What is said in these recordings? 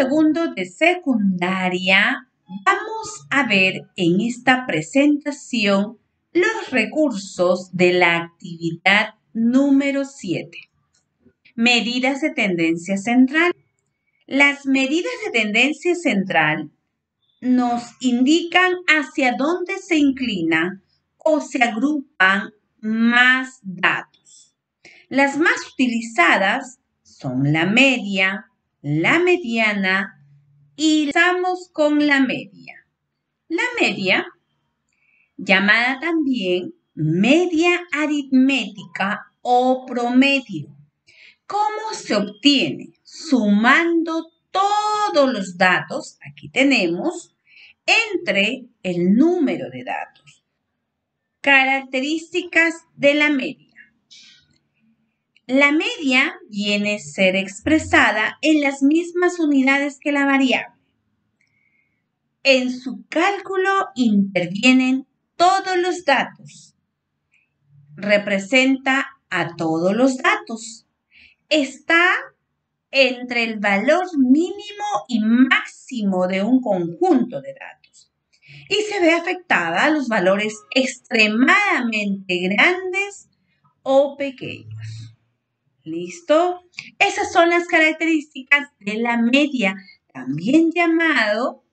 segundo de secundaria, vamos a ver en esta presentación los recursos de la actividad número 7. Medidas de tendencia central. Las medidas de tendencia central nos indican hacia dónde se inclina o se agrupan más datos. Las más utilizadas son la media, la mediana y empezamos con la media. La media, llamada también media aritmética o promedio. ¿Cómo se obtiene? Sumando todos los datos, aquí tenemos, entre el número de datos. Características de la media. La media viene a ser expresada en las mismas unidades que la variable. En su cálculo intervienen todos los datos. Representa a todos los datos. Está entre el valor mínimo y máximo de un conjunto de datos y se ve afectada a los valores extremadamente grandes o pequeños. ¿Listo? Esas son las características de la media, también llamado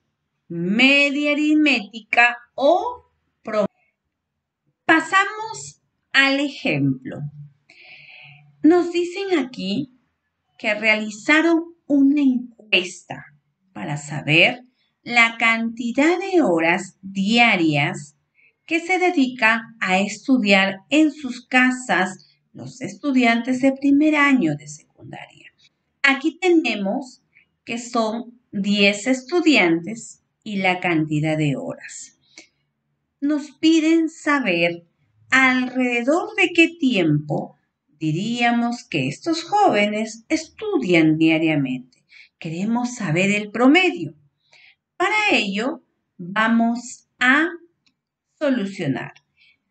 media aritmética o promedio. Pasamos al ejemplo. Nos dicen aquí que realizaron una encuesta para saber la cantidad de horas diarias que se dedican a estudiar en sus casas los estudiantes de primer año de secundaria. Aquí tenemos que son 10 estudiantes y la cantidad de horas. Nos piden saber alrededor de qué tiempo diríamos que estos jóvenes estudian diariamente. Queremos saber el promedio. Para ello, vamos a solucionar.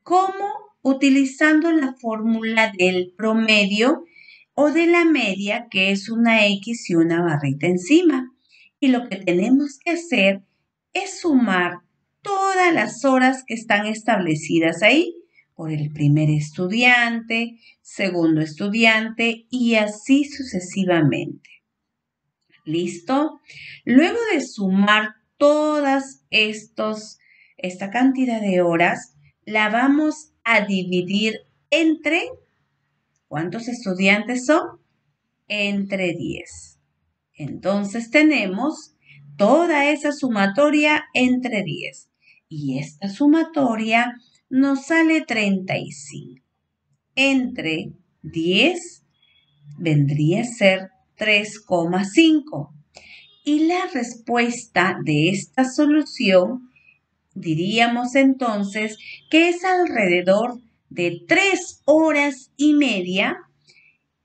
¿Cómo? Utilizando la fórmula del promedio o de la media, que es una X y una barrita encima. Y lo que tenemos que hacer es sumar todas las horas que están establecidas ahí por el primer estudiante, segundo estudiante y así sucesivamente. ¿Listo? Luego de sumar todas esta cantidad de horas, la vamos a dividir entre, ¿cuántos estudiantes son? Entre 10. Entonces tenemos toda esa sumatoria entre 10. Y esta sumatoria nos sale 35. Entre 10 vendría a ser 3,5. Y la respuesta de esta solución, diríamos entonces que es alrededor de 3 horas y media.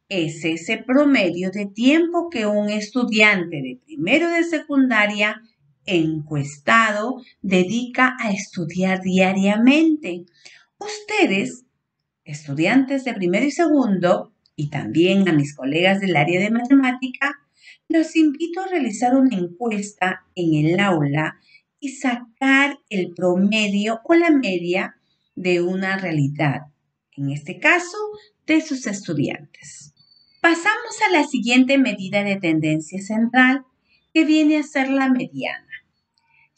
Es ese promedio de tiempo que un estudiante de primero de secundaria encuestado dedica a estudiar diariamente. Ustedes, estudiantes de primero y segundo, y también a mis colegas del área de matemática, los invito a realizar una encuesta en el aula y sacar el promedio o la media de una realidad, en este caso, de sus estudiantes. Pasamos a la siguiente medida de tendencia central, que viene a ser la mediana.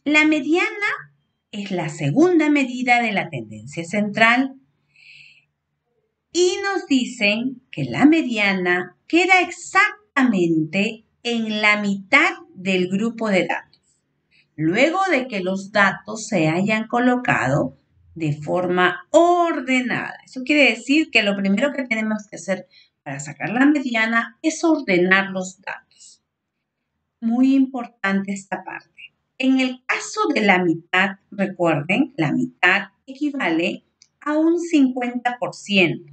La mediana es la segunda medida de la tendencia central y nos dicen que la mediana queda exactamente en la mitad del grupo de datos, luego de que los datos se hayan colocado de forma ordenada. Eso quiere decir que lo primero que tenemos que hacer para sacar la mediana es ordenar los datos. Muy importante esta parte. En el caso de la mitad, recuerden, la mitad equivale a un 50%.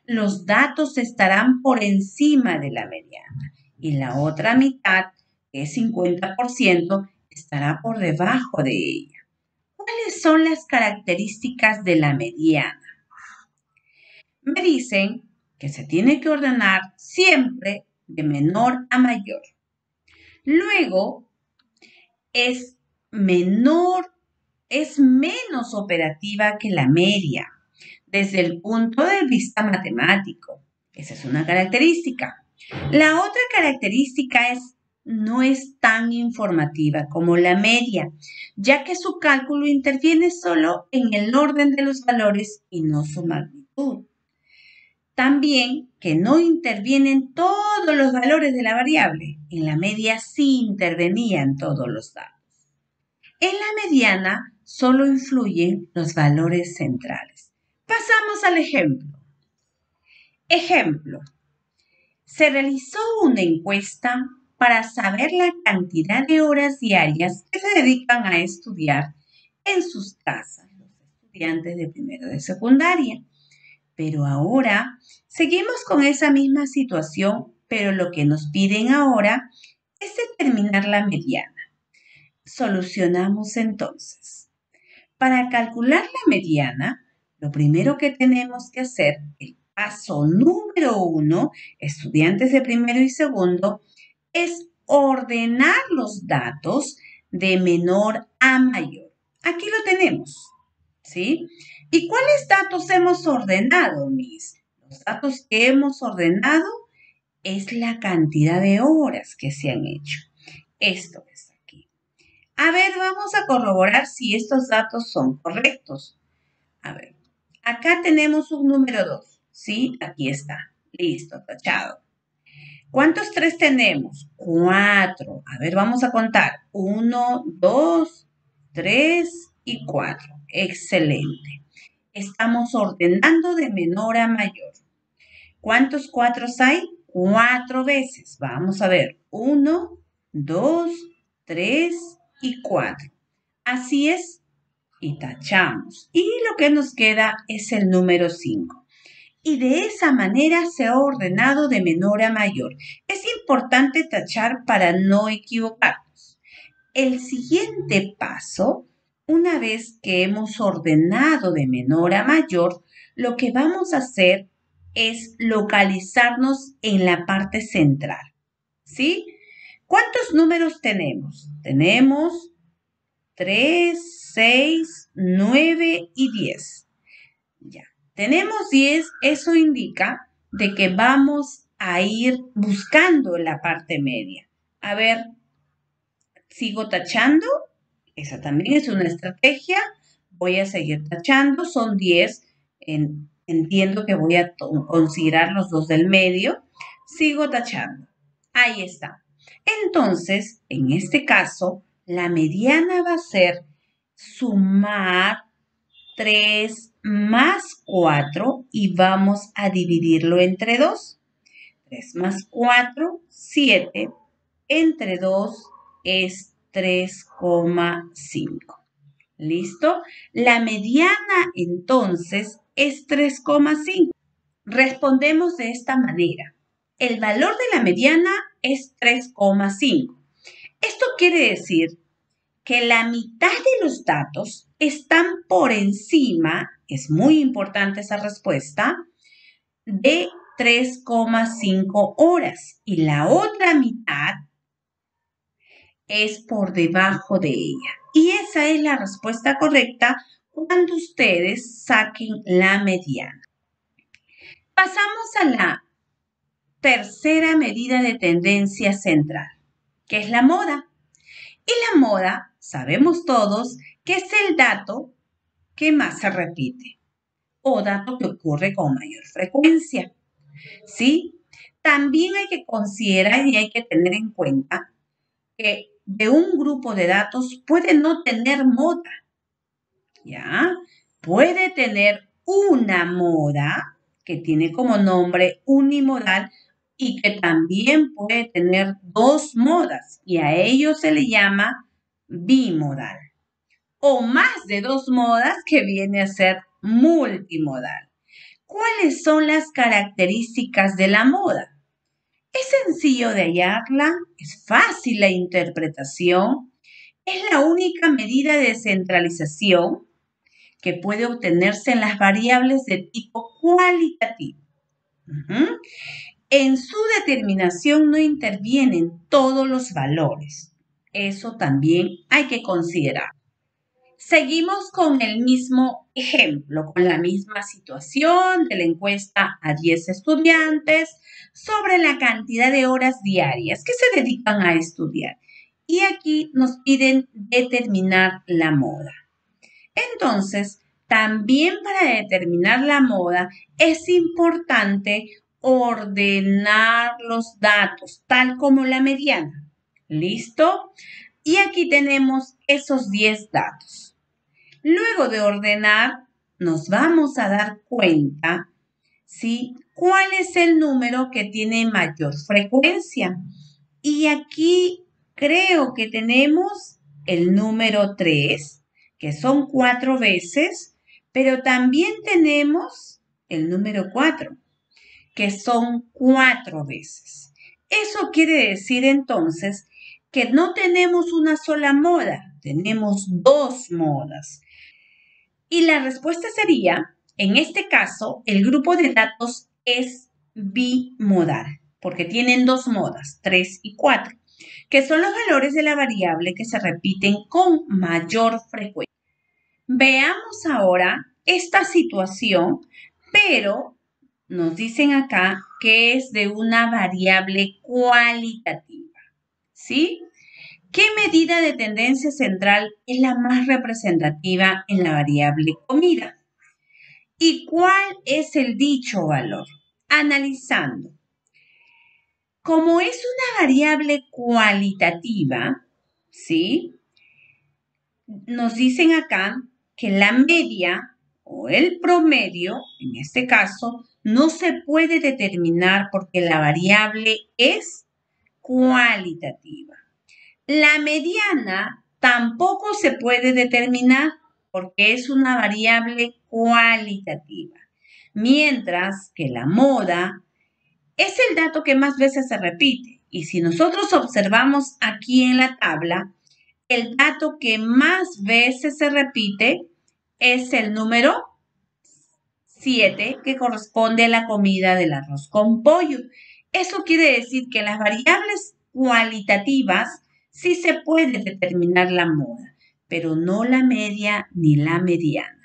Los datos estarán por encima de la mediana y la otra mitad, que es 50%, estará por debajo de ella. ¿Cuáles son las características de la mediana? Me dicen que se tiene que ordenar siempre de menor a mayor. Luego, es menor, es menos operativa que la media desde el punto de vista matemático. Esa es una característica. La otra característica es no es tan informativa como la media, ya que su cálculo interviene solo en el orden de los valores y no su magnitud. También que no intervienen todos los valores de la variable. En la media sí intervenían todos los datos. En la mediana solo influyen los valores centrales. Pasamos al ejemplo. Ejemplo. Se realizó una encuesta para saber la cantidad de horas diarias que se dedican a estudiar en sus casas los estudiantes de primero de secundaria. Pero ahora seguimos con esa misma situación, pero lo que nos piden ahora es determinar la mediana. Solucionamos entonces. Para calcular la mediana, lo primero que tenemos que hacer, el paso número 1, estudiantes de primero y segundo, es ordenar los datos de menor a mayor. Aquí lo tenemos, ¿sí? ¿Y cuáles datos hemos ordenado, Miss? Los datos que hemos ordenado es la cantidad de horas que se han hecho. Esto es aquí. A ver, vamos a corroborar si estos datos son correctos. A ver, acá tenemos un número 2, ¿sí? Aquí está. Listo, tachado. ¿Cuántos 3 tenemos? 4. A ver, vamos a contar. 1, 2, 3 y 4. Excelente. Estamos ordenando de menor a mayor. ¿Cuántos 4 hay? 4 veces. Vamos a ver. 1, 2, 3 y 4. Así es. Y tachamos. Y lo que nos queda es el número 5. Y de esa manera se ha ordenado de menor a mayor. Es importante tachar para no equivocarnos. El siguiente paso, una vez que hemos ordenado de menor a mayor, lo que vamos a hacer es localizarnos en la parte central. ¿Sí? ¿Cuántos números tenemos? Tenemos 3, 6, 9 y 10. Ya. Tenemos 10, eso indica de que vamos a ir buscando la parte media. A ver, sigo tachando. Esa también es una estrategia. Voy a seguir tachando. Son 10. Entiendo que voy a considerar los dos del medio. Sigo tachando. Ahí está. Entonces, en este caso, la mediana va a ser sumar 3 más 4 y vamos a dividirlo entre 2. 3 más 4, 7. Entre 2 es 3,5. ¿Listo? La mediana entonces es 3,5. Respondemos de esta manera. El valor de la mediana es 3,5. Esto quiere decir que la mitad de los datos están por encima, es muy importante esa respuesta, de 3,5 horas y la otra mitad es por debajo de ella. Y esa es la respuesta correcta cuando ustedes saquen la mediana. Pasamos a la tercera medida de tendencia central, que es la moda. Y la moda, sabemos todos, que es el dato que más se repite o dato que ocurre con mayor frecuencia. ¿Sí? También hay que considerar y hay que tener en cuenta que de un grupo de datos puede no tener moda, ¿ya? Puede tener una moda que tiene como nombre unimodal y que también puede tener dos modas y a ello se le llama bimodal. O más de dos modas que viene a ser multimodal. ¿Cuáles son las características de la moda? Es sencillo de hallarla, es fácil la interpretación, es la única medida de centralización que puede obtenerse en las variables de tipo cualitativo. en su determinación no intervienen todos los valores. Eso también hay que considerar. Seguimos con el mismo ejemplo, con la misma situación de la encuesta a 10 estudiantes sobre la cantidad de horas diarias que se dedican a estudiar. Y aquí nos piden determinar la moda. Entonces, también para determinar la moda es importante ordenar los datos, tal como la mediana. ¿Listo? Y aquí tenemos esos 10 datos. Luego de ordenar, nos vamos a dar cuenta, ¿sí? ¿Cuál es el número que tiene mayor frecuencia? Y aquí creo que tenemos el número 3, que son 4 veces, pero también tenemos el número 4, que son 4 veces. Eso quiere decir entonces que no tenemos una sola moda, tenemos 2 modas. Y la respuesta sería, en este caso, el grupo de datos es bimodal, porque tienen 2 modas, 3 y 4, que son los valores de la variable que se repiten con mayor frecuencia. Veamos ahora esta situación, pero nos dicen acá que es de una variable cualitativa, ¿sí? ¿Qué medida de tendencia central es la más representativa en la variable comida? ¿Y cuál es el dicho valor? Analizando. Como es una variable cualitativa, ¿sí? Nos dicen acá que la media o el promedio, en este caso, no se puede determinar porque la variable es cualitativa. La mediana tampoco se puede determinar porque es una variable cualitativa, mientras que la moda es el dato que más veces se repite. Y si nosotros observamos aquí en la tabla, el dato que más veces se repite es el número 7, que corresponde a la comida del arroz con pollo. Eso quiere decir que las variables cualitativas sí se puede determinar la moda, pero no la media ni la mediana.